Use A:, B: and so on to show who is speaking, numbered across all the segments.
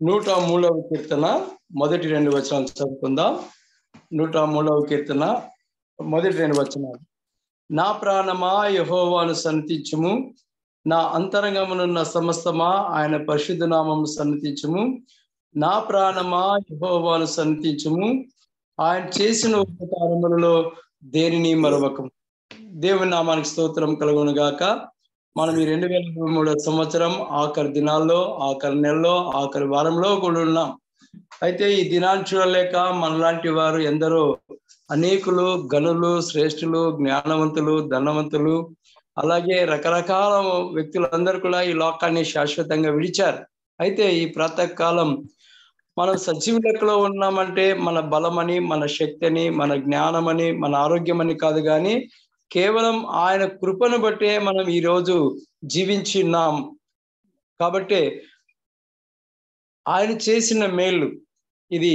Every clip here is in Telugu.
A: 103వ కీర్తన మొదటి 2 వచనాలు చదువుకుందాం. 103వ కీర్తన మొదటి 2 వచనాలు. నా ప్రాణమా యెహోవాను సన్నిధించుము, నా అంతరంగమునున్న సమస్తమా ఆయన పరిశుద్ధ నామమును సన్నిధించుము. నా ప్రాణమా యెహోవాను సన్నిధించుము, ఆయన చేసిన ఉపకారములలో దేనిని మరవకము. దేవుని నామానికి స్తోత్రం కలుగును గాక. మనం ఈ 2023 సంవత్సరం ఆఖరి దినాల్లో, ఆఖరి నెలలో, ఆఖరి వారంలో కూడా ఉన్నాం. అయితే ఈ దినాన్ని చూడలేక మనలాంటి వారు ఎందరో అనేకులు, గనులు, శ్రేష్ఠులు, జ్ఞానవంతులు, ధనవంతులు, అలాగే రకరకాల వ్యక్తులందరూ కూడా ఈ లోకాన్ని శాశ్వతంగా విడిచారు. అయితే ఈ ప్రాతకాలం మనం సజీవ లెక్కలో ఉన్నామంటే మన బలమని, మన శక్తిని, మన జ్ఞానమని, మన ఆరోగ్యమని కాదు, కానీ కేవలం ఆయన కృపను బట్టే మనం ఈరోజు జీవించి ఉన్నాం. కాబట్టి ఆయన చేసిన మేలు, ఇది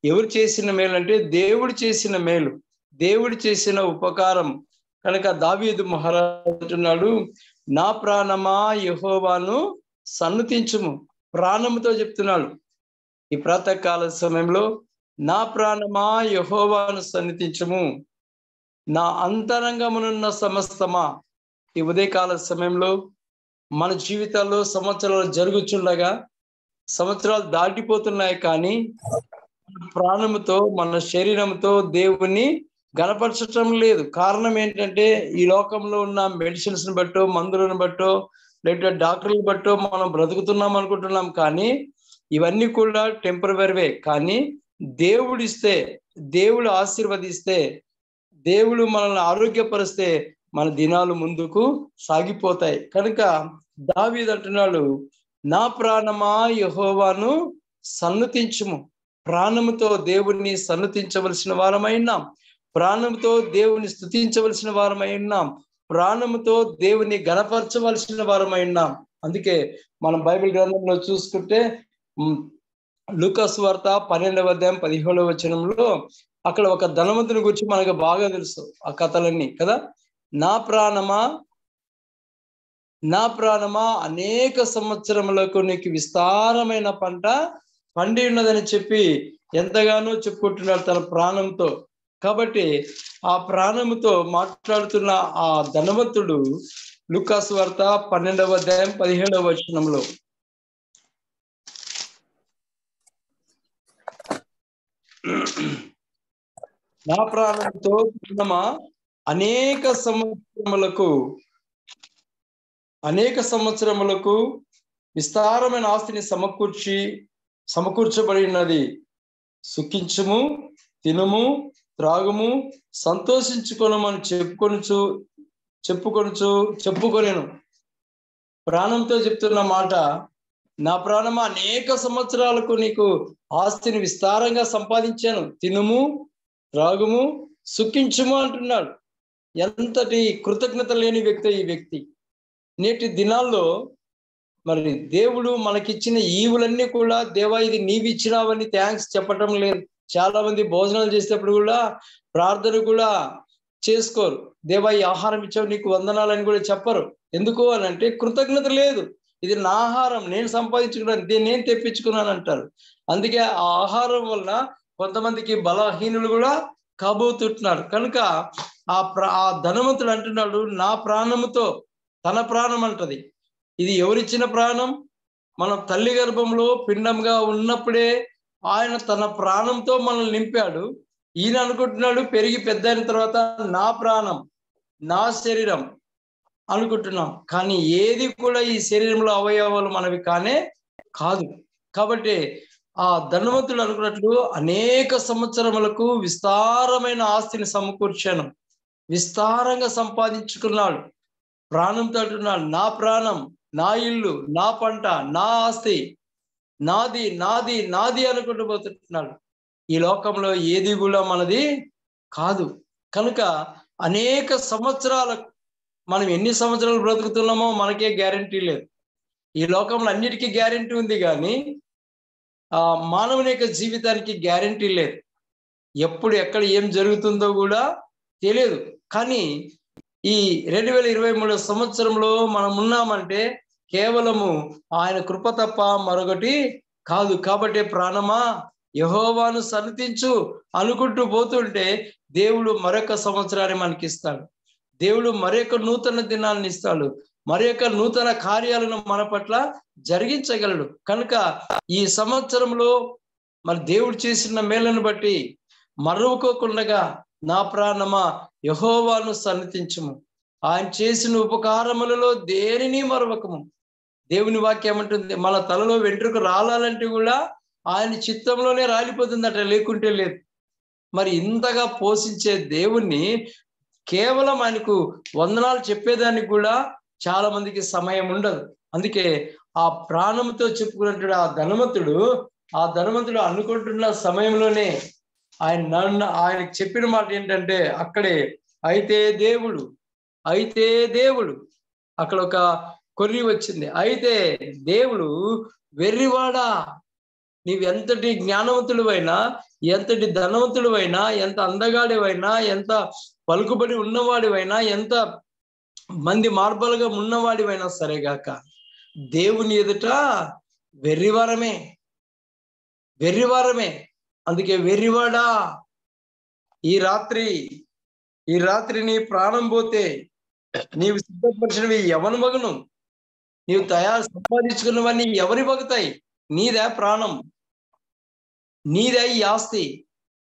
A: ఎవరు చేసిన మేలు అంటే దేవుడు చేసిన మేలు, దేవుడు చేసిన ఉపకారం. కనుక దావీదు మహారాజు అంటున్నాడు, నా ప్రాణమా యెహోవాను సన్నుతించుము. ప్రాణముతో చెప్తున్నాడు ఈ ప్రాతకాల సమయంలో, నా ప్రాణమా యెహోవాను సన్నిధించుము, నా అంతరంగమునున్న సమస్తమా. ఈ ఉదయకాల సమయంలో మన జీవితాల్లో సంవత్సరాలు జరుగుచుండగా, సంవత్సరాలు దాటిపోతున్నాయి, కానీ ప్రాణముతో, మన శరీరంతో దేవుణ్ణి గణపరచటం లేదు. కారణం ఏంటంటే ఈ లోకంలో ఉన్న మెడిసిన్స్ ని బట్టో, మందులను బట్టో, లేకపోతే డాక్టర్లను బట్టో మనం బ్రతుకుతున్నాం అనుకుంటున్నాం, కానీ ఇవన్నీ కూడా టెంపరవరీవే. కానీ దేవుడిస్తే, దేవుడు ఆశీర్వదిస్తే, దేవుడు మనల్ని ఆరోగ్యపరిస్తే మన దినాలు ముందుకు సాగిపోతాయి. కనుక దావీదు అంటున్నాడు, నా ప్రాణమా యెహోవాను సన్నుతించుము. ప్రాణముతో దేవుణ్ణి సన్నుతించవలసిన వారమై ఉన్నాం, ప్రాణంతో దేవుని స్తుతించవలసిన వారమై ఉన్నాం, ప్రాణముతో దేవుని గణపరచవలసిన వారమై ఉన్నాం. అందుకే మనం బైబిల్ గ్రంథంలో చూసుకుంటే లూకా సువార్త 12వ అధ్యాయం 17వ వచనంలో అక్కడ ఒక ధనవంతుని గురించి మనకు బాగా తెలుసు, ఆ కథలన్నీ కదా. నా ప్రాణమా, నా ప్రాణమా అనేక సంవత్సరములకు నీకు విస్తారమైన పంట పండి ఉన్నదని చెప్పి ఎంతగానో చెప్పుకుంటున్నాడు తన ప్రాణంతో. కాబట్టి ఆ ప్రాణముతో మాట్లాడుతున్న ఆ ధనవంతుడు లూకా సువార్త 12వ అధ్యాయం 17వ వచనంలో, నా ప్రాణంతో ప్రాణమా అనేక సంవత్సరములకు విస్తారమైన ఆస్తిని సమకూర్చబడి ఉన్నది. సుఖించుము, తినుము, త్రాగుము, సంతోషించుకొనమని చెప్పుకొనేను. ప్రాణంతో చెప్తున్న మాట, నా ప్రాణమా అనేక సంవత్సరాలకు నీకు ఆస్తిని విస్తారంగా సంపాదించాను, తినుము, త్రాగుము, సుఖించుము అంటున్నాడు. ఎంతటి కృతజ్ఞత లేని వ్యక్తి ఈ వ్యక్తి. నేటి దినాల్లో మరి దేవుడు మనకిచ్చిన ఈవులన్నీ కూడా, దేవా ఇది నీవు ఇచ్చినావని థ్యాంక్స్ చెప్పటం లేదు. చాలా మంది భోజనాలు చేసేటప్పుడు కూడా ప్రార్థన కూడా చేసుకోరు, దేవా ఈ ఆహారం ఇచ్చావు నీకు వందనాలని కూడా చెప్పరు. ఎందుకు అని అంటే కృతజ్ఞత లేదు. ఇది నా ఆహారం, నేను సంపాదించుకున్నాను, దీన్ని నేను తెప్పించుకున్నాను అంటారు. అందుకే ఆ ఆహారం వలన కొంతమందికి బలహీనులు కూడా కాబోతున్నారు. కనుక ఆ ధనవంతుడు అంటున్నాడు, నా ప్రాణముతో, తన ప్రాణం అంటది. ఇది ఎవరిచ్చిన ప్రాణం? మనం తల్లి గర్భంలో పిండంగా ఉన్నప్పుడే ఆయన తన ప్రాణంతో మనల్ని నింపాడు. ఈయన అనుకుంటున్నాడు పెరిగి పెద్ద అయిన తర్వాత నా ప్రాణం, నా శరీరం అనుకుంటున్నాం, కానీ ఏది కూడా ఈ శరీరంలో అవయవాలు మనవి కానే కాదు. కాబట్టి ఆ ధనవంతుడు అనుకున్నట్లు అనేక సంవత్సరములకు విస్తారమైన ఆస్తిని సమకూర్చాను, విస్తారంగా సంపాదించుకున్నాడు. ప్రాణంతో అంటున్నాడు, నా ప్రాణం, నా ఇల్లు, నా పంట, నా ఆస్తి, నాది నాది నాది అనుకుంటూ పోతున్నాడు. ఈ లోకంలో ఏది కూడా మనది కాదు. కనుక అనేక సంవత్సరాల, మనం ఎన్ని సంవత్సరాలు బ్రతుకుతున్నామో మనకే గ్యారంటీ లేదు. ఈ లోకంలో అన్నిటికీ గ్యారంటీ ఉంది, కానీ మానవుని యొక్క జీవితానికి గ్యారంటీ లేదు. ఎప్పుడు ఎక్కడ ఏం జరుగుతుందో కూడా తెలియదు. కానీ ఈ 2023 సంవత్సరంలో మనం ఉన్నామంటే కేవలము ఆయన కృప తప్ప మరొకటి కాదు. కాబట్టి ప్రాణమా యెహోవాను సన్నిధించు అనుకుంటూ పోతుంటే దేవుడు మరొక సంవత్సరాన్ని మనకి ఇస్తాడు. దేవుడు మరొక నూతన దినాన్ని ఇస్తాడు. మరొక నూతన కార్యాలను మన పట్ల జరిగించగలడు. కనుక ఈ సంవత్సరంలో మరి దేవుడు చేసిన మేలను బట్టి మరువకోకుండా నా ప్రాణమా యెహోవాను సన్నిధించుము, ఆయన చేసిన ఉపకారములలో దేనిని మరవకము. దేవుని వాక్యం ఏమంటుంది? మన తలలో వెంట్రుక రాలాలంటే కూడా ఆయన చిత్తంలోనే రాలిపోతుందట, లేకుంటే లేదు. మరి ఇంతగా పోషించే దేవుణ్ణి కేవలం ఆయనకు వందనాలు చెప్పేదానికి కూడా చాలా మందికి సమయం ఉండదు. అందుకే ఆ ప్రాణంతో చెప్పుకున్నట్టు ఆ ధనవంతుడు అనుకుంటున్న సమయంలోనే ఆయనకు చెప్పిన మాట ఏంటంటే అక్కడే అయితే దేవుడు అక్కడ ఒక కొర్రి వచ్చింది. అయితే దేవుడు వెర్రివాడా, నీవెంతటి జ్ఞానవంతుడివైనా, ఎంతటి ధనవంతుడివైనా, ఎంత అందగాడివైనా, ఎంత పలుకుబడి ఉన్నవాడివైనా, ఎంత మంది మార్బలుగా ఉన్నవాడివైనా సరేగాక దేవుని ఎదుట వెర్రివారమే. అందుకే వెర్రివాడా, ఈ రాత్రి నీ ప్రాణం పోతే నీవు సిద్ధపరిచినవి ఎవరి మగను, నీవు సంపాదించుకున్నవన్నీ ఎవరి మగుతాయి? నీదే ప్రాణం, నీదే ఈ ఆస్తి,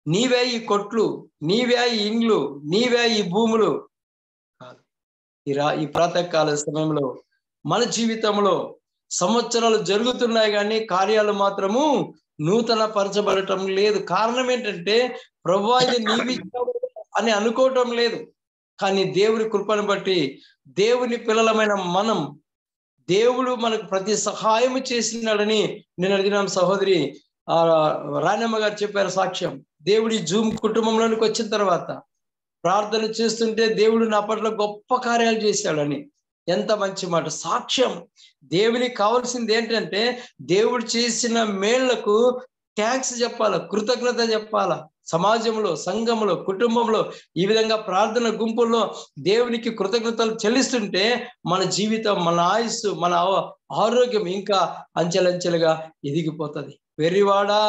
A: నీవే ఈ కొట్లు, నీవే ఈ ఇండ్లు, నీవే ఈ భూములు కాదు. ఈ ప్రాతకాల సమయంలో మన జీవితంలో సంవత్సరాలు జరుగుతున్నాయి కానీ కార్యాలు మాత్రము నూతన పరచబడటం లేదు. కారణం ఏంటంటే ప్రభువా ఇది నీవి అని అనుకోవటం లేదు. కానీ దేవుని కృపను బట్టి దేవుని పిల్లలమైన మనం, దేవుడు మనకు ప్రతి సహాయము చేసినాడని నేను అడిగిన సహోదరి రాణమ్మ గారు చెప్పారు సాక్ష్యం. దేవుడి జూమ్ కుటుంబంలోనికి వచ్చిన తర్వాత ప్రార్థన చేస్తుంటే దేవుడు నా పట్ల గొప్ప కార్యాలు చేశాడని. ఎంత మంచి మాట, సాక్ష్యం. దేవునికి కావాల్సింది ఏంటంటే దేవుడు చేసిన మేళ్లకు థ్యాంక్స్ చెప్పాలా, కృతజ్ఞత చెప్పాలా. సమాజంలో, సంఘంలో, కుటుంబంలో ఈ విధంగా ప్రార్థన గుంపుల్లో దేవునికి కృతజ్ఞతలు చెల్లిస్తుంటే మన జీవితం, మన ఆయుస్సు, మన ఆరోగ్యం ఇంకా అంచెలంచెలుగా ఎదిగిపోతుంది. వెర్రివాడా,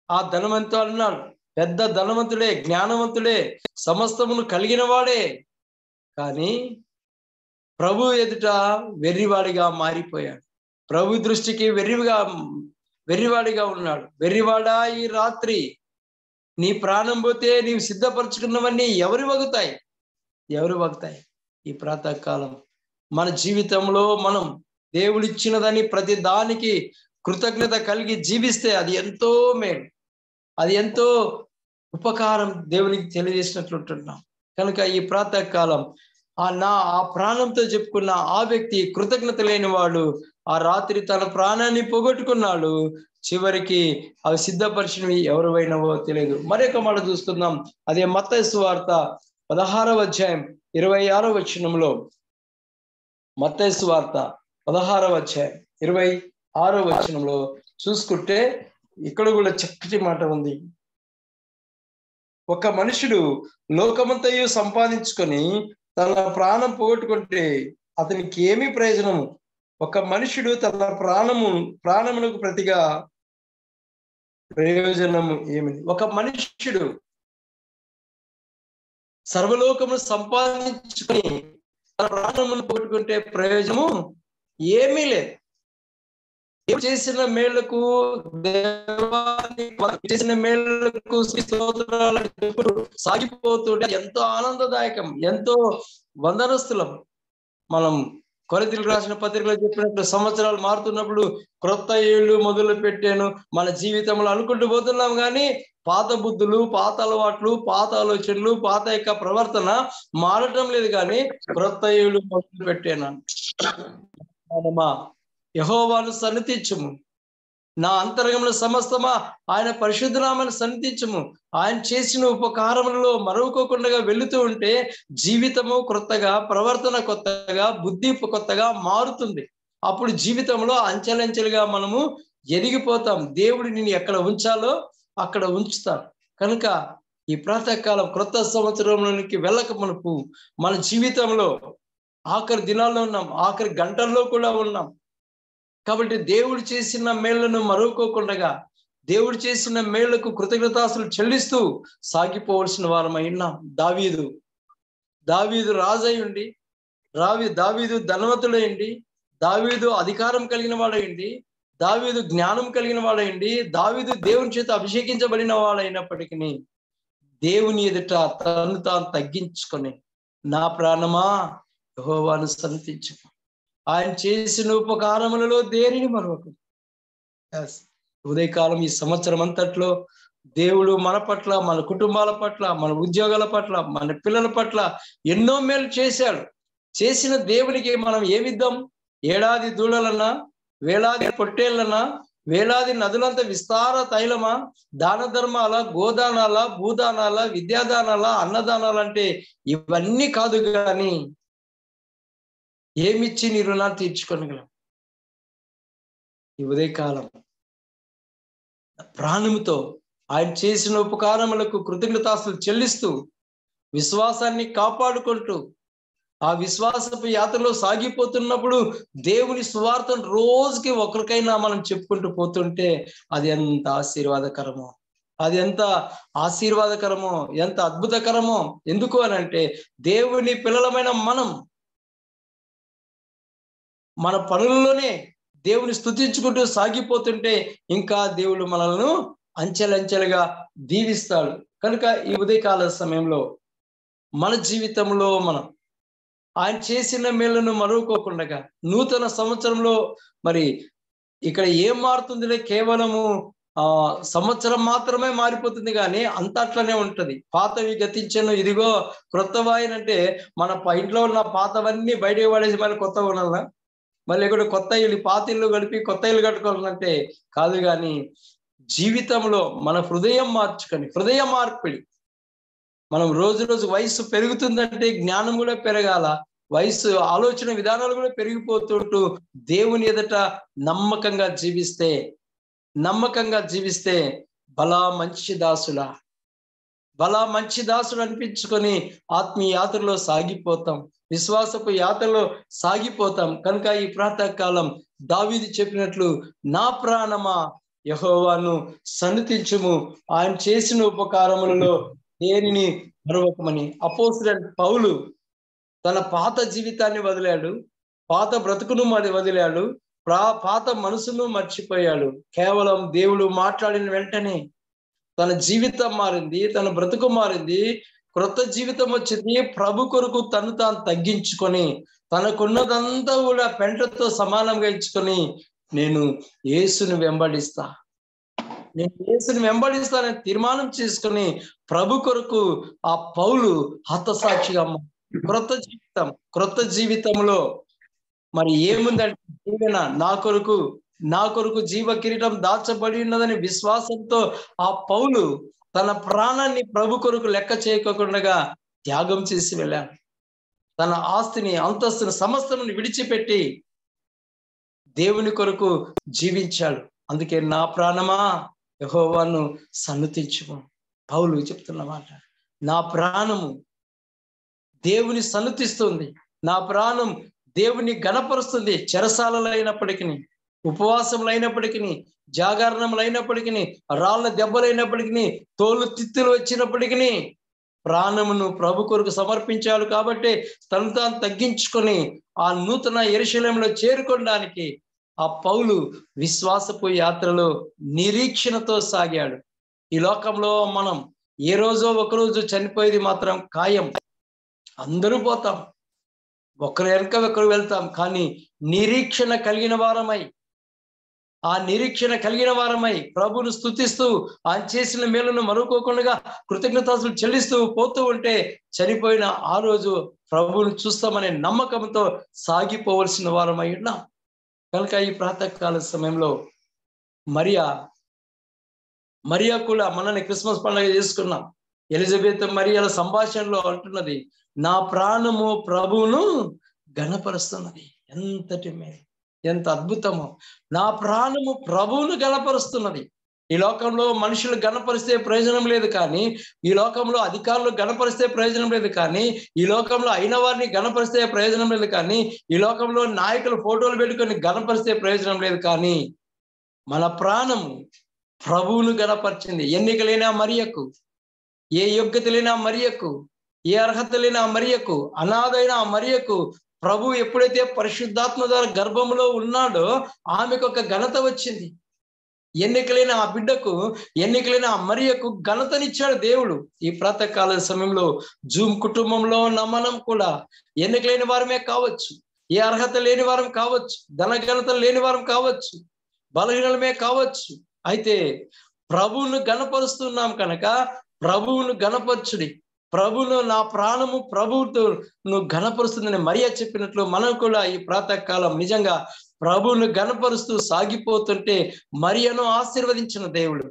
A: ఆ ధనవంతుడు అన్నాడు, పెద్ద ధనవంతుడే, జ్ఞానవంతుడే, సమస్తమును కలిగిన వాడే, కానీ ప్రభు ఎదుట వెర్రివాడిగా మారిపోయాడు. ప్రభు దృష్టికి వెర్రివాడిగా ఉన్నాడు. వెర్రివాడా, ఈ రాత్రి నీ ప్రాణం పోతే నీవు సిద్ధపరచుకున్నవన్నీ ఎవరు వగుతాయి? ఈ ప్రాతకాలం మన జీవితంలో మనం దేవుడిచ్చినదని ప్రతి దానికి కృతజ్ఞత కలిగి జీవిస్తే అది ఎంతో మేలు, అది ఎంతో ఉపకారం దేవునికి తెలియజేసినట్లుంటున్నాం. కనుక ఈ ప్రాతకాలం ఆ ప్రాణంతో చెప్పుకున్న ఆ వ్యక్తి కృతజ్ఞత లేని వాడు ఆ రాత్రి తన ప్రాణాన్ని పోగొట్టుకున్నాడు. చివరికి అవి సిద్ధపరిచినవి ఎవరివైనవో తెలియదు. మరొక మాట చూసుకుందాం. అదే మత్తయి సువార్త 16వ అధ్యాయం 26వ వచనంలో, మత్తయి సువార్త 16వ అధ్యాయం 26వ వచనంలో చూసుకుంటే ఇక్కడ కూడా చక్కటి మాట ఉంది. ఒక మనుషుడు లోకమంతయు సంపాదించుకొని తన ప్రాణం పోగొట్టుకుంటే అతనికి ఏమి ప్రయోజనము? ఒక మనుషుడు తన ప్రాణమునకు ప్రతిగా ప్రయోజనము ఏమిటి? ఒక మనుష్యుడు సర్వలోకమును సంపాదించుకొని తన ప్రాణమును పోగొట్టుకుంటే ప్రయోజనము ఏమీ లేదు. చేసిన మేళ్లకు చేసిన మేళ్లకు సాగిపోతుంటే ఎంతో ఆనందదాయకం, ఎంతో వందనస్తులం. మనం కొరింథీయులకు రాసిన పత్రికలో చెప్పినట్లు సంవత్సరాలు మారుతున్నప్పుడు క్రొత్త ఏళ్ళు మొదలు పెట్టాను మన జీవితంలో అనుకుంటూ పోతున్నాం. కానీ పాత బుద్ధులు, పాత అలవాట్లు, పాత ఆలోచనలు, పాత యొక్క ప్రవర్తన మారటం లేదు. కానీ క్రొత్త ఏళ్ళు మొదలు పెట్టాను. యెహోవాను సన్నిధించుము, నా అంతరంగంలో సమస్తమా ఆయన పరిశుద్ధ నామమును సన్నిధించుము. ఆయన చేసిన ఉపకారములలో మరవకోకుండా వెళుతూ ఉంటే జీవితము కొత్తగా, ప్రవర్తన కొత్తగా, బుద్ధి కొత్తగా మారుతుంది. అప్పుడు జీవితంలో అంచెలంచెలుగా మనము ఎదిగిపోతాం. దేవుడు నిన్ను ఎక్కడ ఉంచాలో అక్కడ ఉంచుతాడు. కనుక ఈ ప్రాతకాలం క్రొత్త సంవత్సరంలోనికి వెళ్ళక మునుపు మన జీవితంలో ఆఖరి దినాల్లో ఉన్నాం, ఆఖరి గంటల్లో కూడా ఉన్నాం. కాబట్టి దేవుడు చేసిన మేళ్లను మరువకోకుండా, దేవుడు చేసిన మేళ్లకు కృతజ్ఞతాస్తులు చెల్లిస్తూ సాగిపోవలసిన వారమై ఉన్నాం. దావీదు రాజై ఉండి, దావీదు ధనవంతుడైంది, దావీదు అధికారం కలిగిన వాడైంది, దావీదు జ్ఞానం కలిగిన వాడైంది, దావీదు దేవుని చేత అభిషేకించబడిన వాడైనప్పటికీ దేవుని ఎదుట తను తాను తగ్గించుకొని, నా ప్రాణమా యెహోవాను స్తుతించు, ఆయన చేసిన ఉపకారములలో దేనిని మరొక. ఉదయకాలం ఈ సంవత్సరం అంతట్లో దేవుడు మన పట్ల, మన కుటుంబాల పట్ల, మన ఉద్యోగాల పట్ల, మన పిల్లల పట్ల ఎన్నో మేలు చేశాడు. చేసిన దేవునికి మనం ఏమిద్దాం? ఏడాది దూడలన్నా, వేలాది పొట్టేళ్లన్నా, వేలాది నదులంత విస్తార తైలమా, దాన ధర్మాల, గోదానాల, భూదానాల, విద్యాదానాల, అన్నదానాలు అంటే ఇవన్నీ కాదు. కానీ ఏమిచ్చి నీ రుణాన్ని తీర్చుకోగలం? ఈ ఉదయకాలం ప్రాణముతో ఆయన చేసిన ఉపకారములకు కృతజ్ఞతాస్తులు చెల్లిస్తూ, విశ్వాసాన్ని కాపాడుకుంటూ, ఆ విశ్వాసపు యాత్రలో సాగిపోతున్నప్పుడు దేవుని సువార్తను రోజుకి ఒకరికైనా మనం చెప్పుకుంటూ పోతుంటే అది ఎంత ఆశీర్వాదకరమో, ఎంత అద్భుతకరమో. ఎందుకు అని అంటే, దేవుని పిల్లలమైన మనం మన పనుల్లోనే దేవుని స్తుతించుకుంటూ సాగిపోతుంటే ఇంకా దేవుడు మనల్ని అంచెలంచెలుగా దీవిస్తాడు. కనుక ఈ ఉదయకాల సమయంలో మన జీవితంలో మనం ఆయన చేసిన మేలును మరువకోకుండా, నూతన సంవత్సరంలో మరి ఇక్కడ ఏం మారుతుందిలే, కేవలము సంవత్సరం మాత్రమే మారిపోతుంది, కానీ అంత అట్లనే ఉంటది. పాతవి గతించను, ఇదిగో క్రొత్తవాయనంటే మన ఇంట్లో ఉన్న పాతవన్నీ బయటకు పడేసి మళ్ళీ కొత్త కొనాలా, మళ్ళీ ఇక్కడ కొత్త ఇల్లు, పాత ఇల్లు గడిపి కొత్త ఇల్లు కట్టుకోవాలంటే కాదు. కానీ జీవితంలో మన హృదయం మార్చుకొని, హృదయ మార్పిడి. మనం రోజు వయసు పెరుగుతుందంటే జ్ఞానం కూడా పెరగాల, వయసు ఆలోచన విధానాలు కూడా పెరిగిపోతుంటూ దేవుని ఎదుట నమ్మకంగా జీవిస్తే బలా మంచి దాసుడు అనిపించుకొని ఆత్మీయ యాత్రలో సాగిపోతాం, విశ్వాసపు యాత్రలో సాగిపోతాం. కనుక ఈ ప్రాతకాలం దావీదు చెప్పినట్లు, నా ప్రాణమా యెహోవాను సన్నుతించుము, ఆయన చేసిన ఉపకారములలో దేనిని మరొకమని. అపోస్తలుడైన పౌలు తన పాత జీవితాన్ని వదిలాడు, పాత బ్రతుకును వదిలాడు, పాత మనసును మర్చిపోయాడు. కేవలం దేవుడు మాట్లాడిన వెంటనే తన జీవితం మారింది, తన బ్రతుకు మారింది, క్రొత్త జీవితం వచ్చింది. ప్రభు కొరకు తను తాను తగ్గించుకొని, తనకున్నదంతా కూడా పెంటతో సమానంగా ఇచ్చుకొని, నేను యేసుని వెంబడిస్తానని తీర్మానం చేసుకుని ప్రభు కొరకు ఆ పౌలు హతసాక్షిగా క్రొత్త జీవితంలో మరి ఏముందంటే, జీవన నా కొరకు జీవ కిరీటం దాచబడి ఉన్నదని విశ్వాసంతో ఆ పౌలు తన ప్రాణాన్ని ప్రభు కొరకు లెక్క చేయకుండా త్యాగం చేసి వెళ్ళాడు. తన ఆస్తిని, అంతస్తుని, సమస్తను విడిచిపెట్టి దేవుని కొరకు జీవించాడు. అందుకే నా ప్రాణమా యెహోవాను సన్నుతించుము. పౌలు చెప్తున్న మాట, నా ప్రాణము దేవుని సన్నుతిస్తుంది, నా ప్రాణం దేవుని గణపరుస్తుంది. చెరసాలలో అయినప్పటికీ, ఉపవాసములు అయినప్పటికీ, జాగరణములు అయినప్పటికీ, రాళ్ళ దెబ్బలైనప్పటికీ, తోలు తిత్తులు వచ్చినప్పటికీ ప్రాణమును ప్రభు కొరకు సమర్పించాడు. కాబట్టి తను తాను తగ్గించుకొని ఆ నూతన యెరూషలేములో చేరుకోవడానికి ఆ పౌలు విశ్వాసపు యాత్రలో నిరీక్షణతో సాగాడు. ఈ లోకంలో మనం ఏ రోజో ఒకరోజు చనిపోయేది మాత్రం ఖాయం. అందరూ పోతాం, ఒకరు వెనక ఒకరు వెళ్తాం. కానీ నిరీక్షణ కలిగిన వారమై ప్రభువును స్తుతిస్తూ ఆయన చేసిన మేలును మరువకోకుండా కృతజ్ఞతాస్తులు చెల్లిస్తూ పోతూ ఉంటే చనిపోయిన ఆ రోజు ప్రభువును చూస్తామనే నమ్మకంతో సాగిపోవలసిన వారమై ఉన్నాం. కనుక ఈ ప్రాతకాల సమయంలో మరియా కూడా మనని క్రిస్మస్ పండుగ చేసుకున్నాం. ఎలిజబెత్ మరియల సంభాషణలో అంటున్నది, నా ప్రాణము ప్రభువును గణపరుస్తున్నది. ఎంతటి మేలు, ఎంత అద్భుతమో! నా ప్రాణము ప్రభువును గణపరుస్తున్నది. ఈ లోకంలో మనుషులు గణపరిస్తే ప్రయోజనం లేదు, కానీ ఈ లోకంలో అధికారులు గణపరిస్తే ప్రయోజనం లేదు, కానీ ఈ లోకంలో అయిన వారిని గణపరిస్తే ప్రయోజనం లేదు, కానీ ఈ లోకంలో నాయకులు ఫోటోలు పెట్టుకొని గణపరిస్తే ప్రయోజనం లేదు, కానీ మన ప్రాణము ప్రభువును గణపరిచింది. ఎన్నిక లేని ఆ మరియకు, ఏ యోగ్యత లేని ఆ మరియకు, ఏ అర్హత లేని ఆ మరియకు, అనాథైన ఆ మరియకు ప్రభు ఎప్పుడైతే పరిశుద్ధాత్మ ద్వారా గర్భంలో ఉన్నాడో ఆమెకు ఒక ఘనత వచ్చింది. ఎన్నికలైన ఆ బిడ్డకు, ఎన్నికలైన ఆ మరియకు ఘనతనిచ్చాడు దేవుడు. ఈ ప్రాతకాల సమయంలో జూమ్ కుటుంబంలో ఉన్న మనం కూడా ఎన్నికలైన వారమే కావచ్చు, ఏ అర్హత లేని వారం కావచ్చు, ధన ఘనత లేని వారం కావచ్చు, బలహీనమే కావచ్చు. అయితే ప్రభువును గణపరుస్తున్నాం కనుక ప్రభువును గణపరచుడి. ప్రభువును నా ప్రాణము ప్రభువుతో నువ్వు గణపరుస్తుందని మరియా చెప్పినట్లు మనం కూడా ఈ ప్రాతకాలం నిజంగా ప్రభువును గణపరుస్తూ సాగిపోతుంటే మరియను ఆశీర్వదించిన దేవుడు,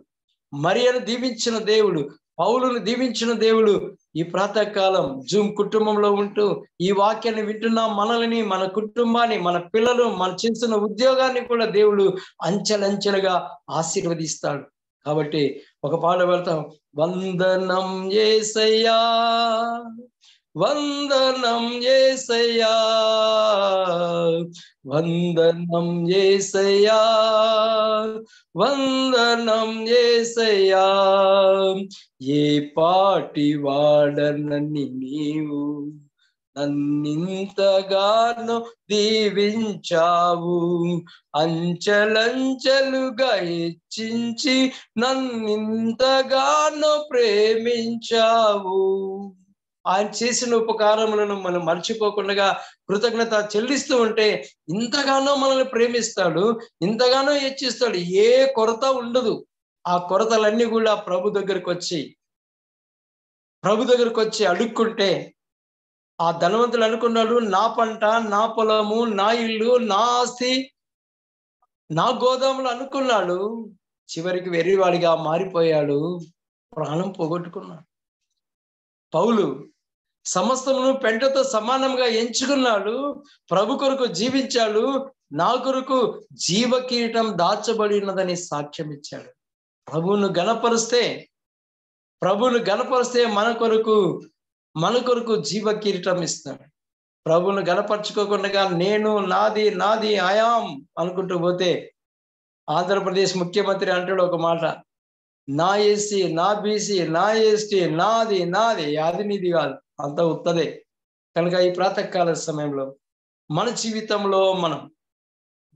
A: మరియను దీవించిన దేవుడు, పౌలును దీవించిన దేవుడు ఈ ప్రాతకాలం జూమ్ కుటుంబంలో ఉంటూ ఈ వాక్యాన్ని వింటున్న మనల్ని, మన కుటుంబాన్ని, మన పిల్లలు, మన చేస్తున్న ఉద్యోగాన్ని కూడా దేవుడు అంచెలంచెలుగా ఆశీర్వదిస్తాడు. కాబట్టి ఒక పాట వెళ్తాం. వందనం యేసయ్యా, వందనం యేసయ్యా, వందనం యేసయ్యా, వందనం యేసయ్యా, ఏ పాటి వాడనని నీవు నన్నింతగానో దీవించావు, అంచెలంచెలుగా హెచ్చించి నన్నింతగానో ప్రేమించావు. ఆయన చేసిన ఉపకారములను మనం మర్చిపోకుండా కృతజ్ఞత చెల్లిస్తూ ఉంటే ఇంతగానో మనల్ని ప్రేమిస్తాడు, ఇంతగానో హెచ్చిస్తాడు. ఏ కొరత ఉండదు. ఆ కొరతలన్నీ కూడా ప్రభు దగ్గరకు వచ్చి అడుక్కుంటే, ఆ ధనవంతులు అనుకున్నాడు నా పంట, నా పొలము, నా ఇల్లు, నా ఆస్తి, నా గోదాములు అనుకున్నాడు. చివరికి వెర్రివాడిగా మారిపోయాడు, ప్రాణం పోగొట్టుకున్నాడు. పౌలు సమస్తమును పెంటతో సమానంగా ఎంచుకున్నాడు, ప్రభు కొరకు జీవించాడు, నా కొరకు జీవ కిరీటం దాచబడినదని సాక్ష్యం ఇచ్చాడు. ప్రభువును గణపరిస్తే మన కొరకు జీవ కిరీటం ఇస్తాడు. ప్రభువును గణపరచుకోకుండా నేను నాది నాది ఆయాం అనుకుంటూ పోతే ఆంధ్రప్రదేశ్ ముఖ్యమంత్రి అంటాడు ఒక మాట, నా ఎస్సీ, నా బీసీ, నా ఎస్టీ, నాది నాది, అది నీది కాదు, అంత ఉత్తదే. కనుక ఈ ప్రాతకాల సమయంలో మన జీవితంలో మనం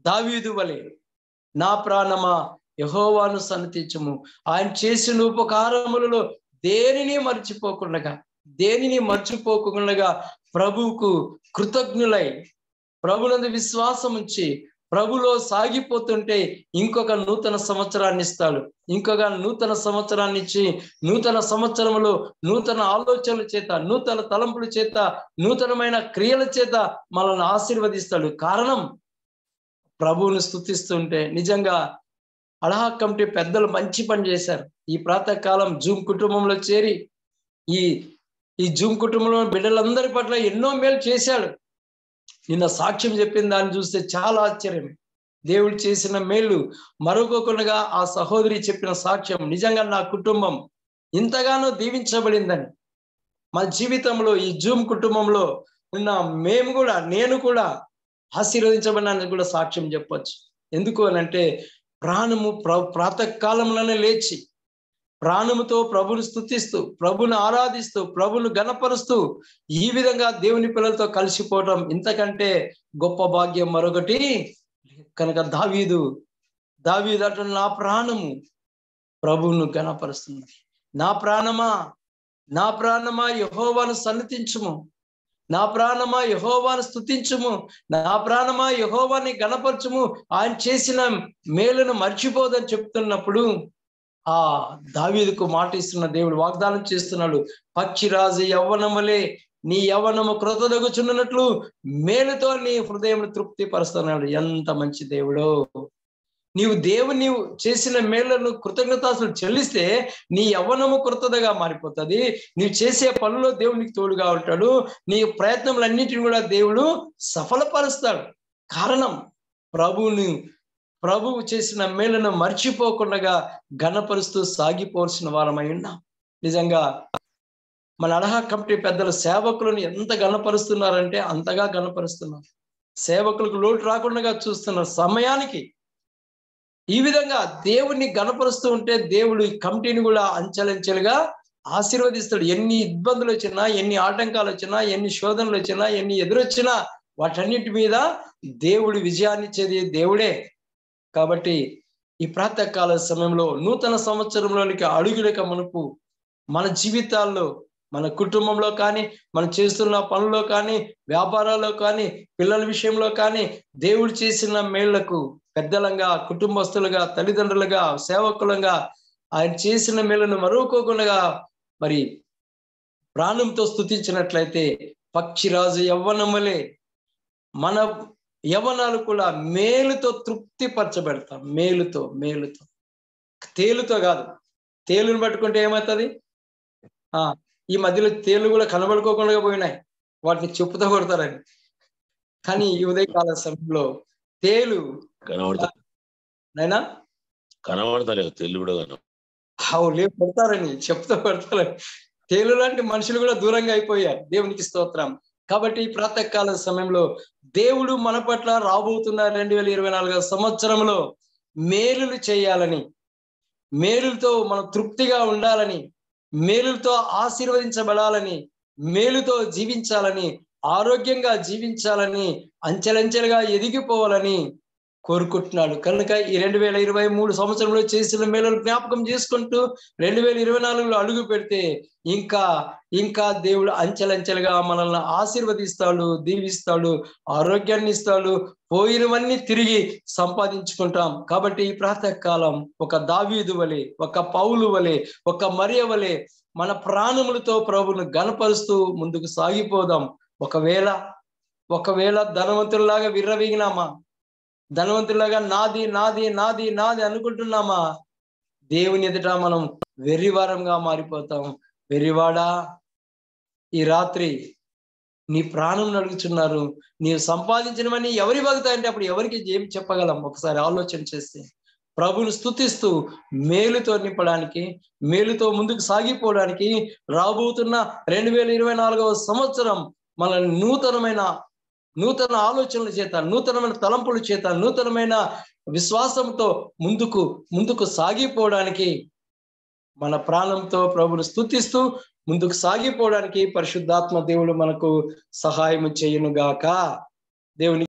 A: దావీదు వలె నా ప్రాణమా యెహోవాను సన్నతించుము, ఆయన చేసిన ఉపకారములలో దేనిని మర్చిపోకుండా ప్రభువుకు కృతజ్ఞులై ప్రభునందు విశ్వాసం ఉంచి ప్రభులో సాగిపోతుంటే ఇంకొక నూతన సంవత్సరాన్ని ఇస్తాడు. ఇంకొక నూతన సంవత్సరాన్ని ఇచ్చి నూతన సంవత్సరంలో నూతన ఆలోచనల చేత, నూతన తలంపుల చేత, నూతనమైన క్రియల చేత మనల్ని ఆశీర్వదిస్తాడు. కారణం ప్రభువును స్తుతిస్తుంటే. నిజంగా అలహా కమిటీ పెద్దలు మంచి పని చేశారు. ఈ ప్రాతకాలం జూమ్ కుటుంబంలో చేరి ఈ జూమ్ కుటుంబంలో బిడ్డలందరి పట్ల ఎన్నో మేలు చేశాడు. నిన్న సాక్ష్యం చెప్పిన దాన్ని చూస్తే చాలా ఆశ్చర్యం. దేవుడు చేసిన మేలు మరొకకుండా ఆ సహోదరి చెప్పిన సాక్ష్యం, నిజంగా నా కుటుంబం ఇంతగానో దీవించబడిందని. మన జీవితంలో ఈ జూమ్ కుటుంబంలో ఉన్న నేను కూడా ఆశీర్వదించబడినని కూడా సాక్ష్యం చెప్పొచ్చు. ఎందుకు అనంటే ప్రాణము ప్రాతకాలంలోనే లేచి ప్రాణముతో ప్రభుని స్తుతిస్తూ, ప్రభుని ఆరాధిస్తూ, ప్రభుని గణపరుస్తూ ఈ విధంగా దేవుని పిల్లలతో కలిసిపోవటం ఇంతకంటే గొప్ప భాగ్యం మరొకటి. కనుక దావీదు అంటున్న నా ప్రాణము ప్రభువును గణపరుస్తుంది. నా ప్రాణమా యెహోవాను సన్నతించుము, నా ప్రాణమా యెహోవాను స్తుతించుము, నా ప్రాణమా యెహోవాని గణపరచుము, ఆయన చేసిన మేలును మర్చిపోదని చెప్తున్నప్పుడు ఆ దావీదుకు మాట ఇస్తున్న దేవుడు వాగ్దానం చేస్తున్నాడు. పక్షిరాజు యవ్వనములే నీ యవ్వనము కృతదగుచున్నట్లు మేలుతో నీ హృదయం తృప్తి పరుస్తున్నాడు. ఎంత మంచి దేవుడో! నీవు చేసిన మేళ్లను కృతజ్ఞతాస్తులు చెల్లిస్తే నీ యవ్వనము కృతగా మారిపోతుంది. నీవు చేసే పనుల్లో దేవునికి తోడుగా ఉంటాడు. నీ ప్రయత్నములన్నింటినీ కూడా దేవుడు సఫలపరుస్తాడు. కారణం ప్రభువుని ప్రభువు చేసిన మేలును మర్చిపోకుండా ఘనపరుస్తూ సాగిపోవాల్సిన వారమై ఉన్నాం. నిజంగా మన అడహా కమిటీ పెద్దలు సేవకులను ఎంత ఘనపరుస్తున్నారంటే అంతగా ఘనపరుస్తున్నారు. సేవకులకు లోటు రాకుండా చూస్తున్నారు. సమయానికి ఈ విధంగా దేవుణ్ణి ఘనపరుస్తూ ఉంటే దేవుడు ఈ కమిటీని కూడా అంచెలంచెలుగా ఆశీర్వదిస్తాడు. ఎన్ని ఇబ్బందులు వచ్చినా, ఎన్ని ఆటంకాలు వచ్చినా, ఎన్ని శోధనలు వచ్చినా, ఎన్ని ఎదురొచ్చినా వాటన్నిటి మీద దేవుడు విజయాన్ని ఇచ్చేది దేవుడే. కాబట్టి ఈ ప్రాతకాల సమయంలో నూతన సంవత్సరంలోనికి అడుగులేక మునుపు మన జీవితాల్లో, మన కుటుంబంలో కానీ, మనం చేస్తున్న పనుల్లో కానీ, వ్యాపారాల్లో కానీ, పిల్లల విషయంలో కానీ దేవుడు చేసిన మేళ్లకు పెద్దలంగా, కుటుంబస్తులుగా, తల్లిదండ్రులుగా, సేవకులుగా ఆయన చేసిన మేలును మరువకోకుండా మరి ప్రాణంతో స్తుతించినట్లయితే పక్షిరాజు యవ్వనములే మన యవ్వనాలు కూడా మేలుతో తృప్తిపరచబెడతాం. మేలుతో తేలుతో కాదు. తేలుని పట్టుకుంటే ఏమవుతుంది? ఈ మధ్యలో తేలు కూడా కనబడుకోకుండా పోయినాయి, వాటిని చెప్పుతో కొడతారని. కానీ ఈ ఉదయకాల సమయంలో తేలు నైనా
B: కనబడతలేదు, తేలు కూడా
A: కొడతారని, చెప్పుతో కొడతారని. తేలు లాంటి మనుషులు కూడా దూరంగా అయిపోయారు. దేవునికి స్తోత్రం. కాబట్టి ఈ ప్రాతకాల సమయంలో దేవుడు మన పట్ల రాబోతున్న 2024 సంవత్సరంలో మేలులు చేయాలని, మేలులతో మనం తృప్తిగా ఉండాలని, మేలులతో ఆశీర్వదించబడాలని, మేలుతో జీవించాలని, ఆరోగ్యంగా జీవించాలని, అంచెలంచెలుగా ఎదిగిపోవాలని కోరుకుంటున్నాడు. కనుక ఈ 2023 సంవత్సరంలో చేసిన మేలును జ్ఞాపకం చేసుకుంటూ 2024లో అడుగు పెడితే ఇంకా దేవుడు అంచెలంచెలుగా మనల్ని ఆశీర్వదిస్తాడు, దీవిస్తాడు, ఆరోగ్యాన్ని ఇస్తాడు, పోయినవన్నీ తిరిగి సంపాదించుకుంటాం. కాబట్టి ఈ ప్రాతకాలం ఒక దావీదు వలె, ఒక పౌలు వలె, ఒక మరియ వలె మన ప్రాణములతో ప్రభువును ఘనపరుస్తూ ముందుకు సాగిపోదాం. ఒకవేళ ధనవంతుల్లాగా విర్రవీగినామా, ధనవంతులాగా నాది నాది నాది నాది అనుకుంటున్నామా, దేవుని ఎదుట మనం వెర్రివారంగా మారిపోతాం. వెర్రివాడా, ఈ రాత్రి నీ ప్రాణం నడుగుతున్నారు, నీవు సంపాదించినవన్నీ ఎవరి వగుతాయంటే అప్పుడు ఎవరికి ఏం చెప్పగలం? ఒకసారి ఆలోచన చేస్తే ప్రభువును స్తుతిస్తూ మేలుతో నింపడానికి, మేలుతో ముందుకు సాగిపోవడానికి రాబోతున్న 2024 సంవత్సరం మనల్ని నూతన ఆలోచనల చేత, నూతనమైన తలంపుల చేత, నూతనమైన విశ్వాసంతో ముందుకు సాగిపోవడానికి, మన ప్రాణంతో ప్రభువును స్తుతిస్తూ ముందుకు సాగిపోవడానికి పరిశుద్ధాత్మ దేవుడు మనకు సహాయం చేయునుగాక. దేవుని